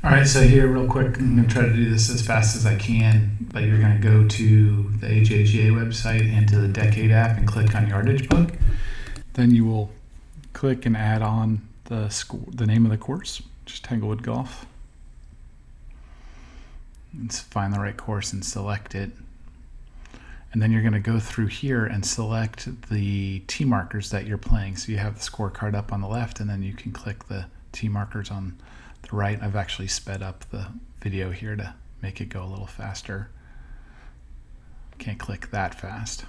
All right, so here real quick, I'm going to try to do this as fast as I can, but you're going to go to the HAGA website and to the Decade app and click on Yardage Book. Then you will click and add on the name of the course, just Tanglewood Golf. And find the right course and select it. And then you're going to go through here and select the tee markers that you're playing. So you have the scorecard up on the left, and then you can click the tee markers on the right. I've actually sped up the video here to make it go a little faster. Can't click that fast.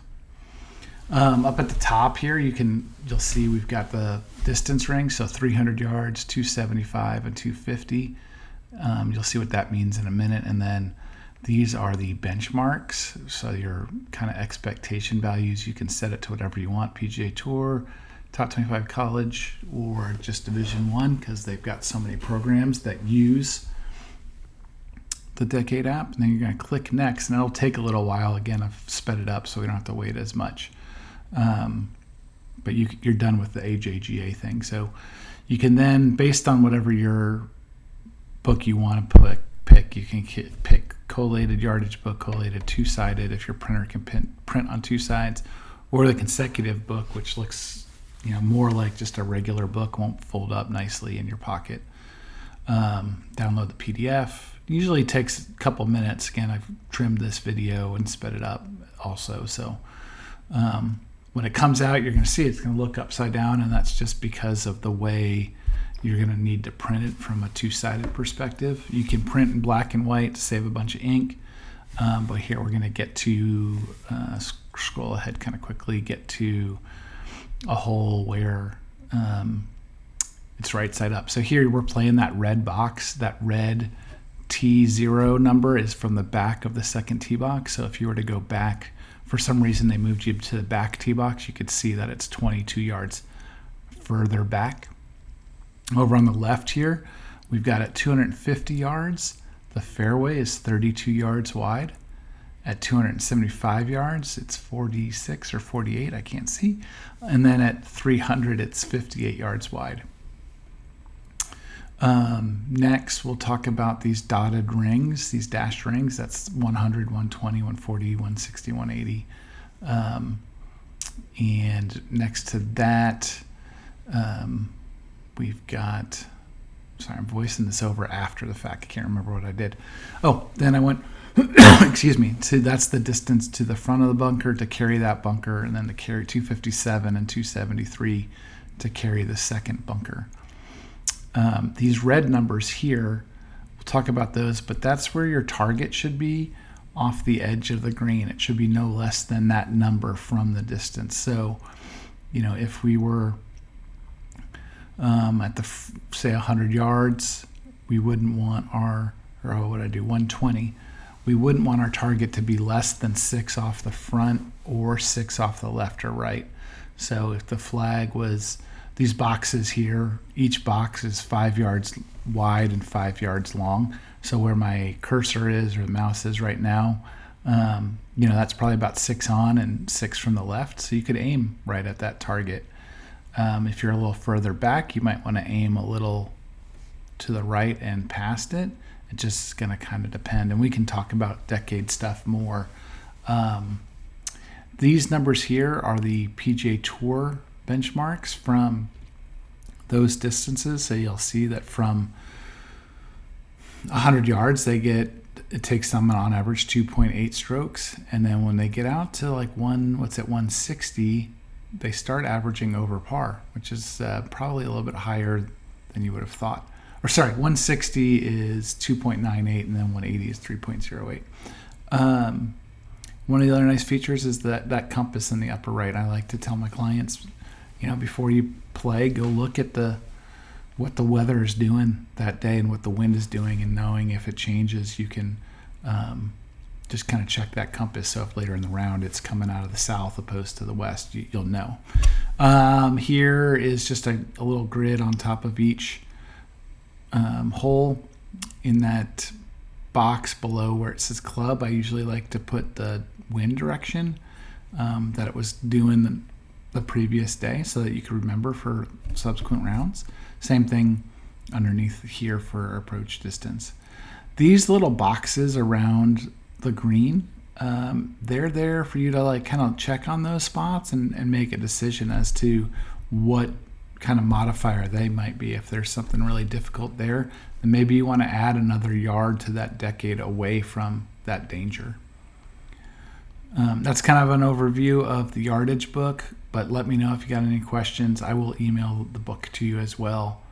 Up at the top here, you'll see we've got the distance ring, so 300 yards, 275, and 250. You'll see what that means in a minute. And then these are the benchmarks, so your kind of expectation values. You can set it to whatever you want, PGA Tour, Top 25 College, or just Division I, because they've got so many programs that use the Decade app. And then you're going to click Next, and it'll take a little while. Again, I've sped it up so we don't have to wait as much. But you're done with the HAGA thing. So you can then, based on whatever your book you want to pick, you can pick collated Yardage Book, collated two-sided if your printer can print on two sides, or the consecutive book, which looks more like just a regular book, won't fold up nicely in your pocket. Download the PDF. Usually takes a couple minutes. Again, I've trimmed this video and sped it up also. So when it comes out, you're going to see it's going to look upside down, and that's just because of the way you're going to need to print it from a two-sided perspective. You can print in black and white to save a bunch of ink, but here we're going to get to, scroll ahead kind of quickly, get to a hole where it's right side up. So here we're playing that red box. That red T0 number is from the back of the second tee box. So if you were to go back, for some reason they moved you to the back tee box, you could see that it's 22 yards further back. Over on the left here, we've got at 250 yards, the fairway is 32 yards wide. At 275 yards, it's 46 or 48, I can't see. And then at 300, it's 58 yards wide. Next, we'll talk about these dotted rings, these dashed rings. That's 100, 120, 140, 160, 180. And next to that, we've got, sorry, I'm voicing this over after the fact. I can't remember what I did. Oh, then I went, excuse me, so that's the distance to the front of the bunker to carry that bunker, and then to carry 257 and 273 to carry the second bunker. These red numbers here, we'll talk about those, but that's where your target should be off the edge of the green. It should be no less than that number from the distance. So, if we were at the, say, 100 yards, we wouldn't want our, 120. We wouldn't want our target to be less than 6 off the front or 6 off the left or right. So if the flag was these boxes here, each box is 5 yards wide and 5 yards long. So where my cursor is, or the mouse is right now, that's probably about 6 on and 6 from the left. So you could aim right at that target. If you're a little further back, you might want to aim a little to the right and past it. It's just going to kind of depend. And we can talk about Decade stuff more. These numbers here are the PGA Tour benchmarks from those distances. So you'll see that from 100 yards, it takes them on average 2.8 strokes. And then when they get out to 160, they start averaging over par, which is probably a little bit higher than you would have thought. Or sorry, 160 is 2.98, and then 180 is 3.08. One of the other nice features is that compass in the upper right. I like to tell my clients, before you play, go look at what the weather is doing that day and what the wind is doing, and knowing if it changes, you can just kind of check that compass. So if later in the round it's coming out of the south opposed to the west, you'll know. Here is just a little grid on top of each hole. In that box below where it says club, I usually like to put the wind direction that it was doing the previous day, so that you can remember for subsequent rounds. Same thing underneath here for approach distance. These little boxes around the green, they're there for you to like kind of check on those spots and make a decision as to what kind of modifier they might be. If there's something really difficult there, then maybe you want to add another yard to that decade away from that danger. That's kind of an overview of the Yardage book, but let me know if you got any questions. I will email the book to you as well.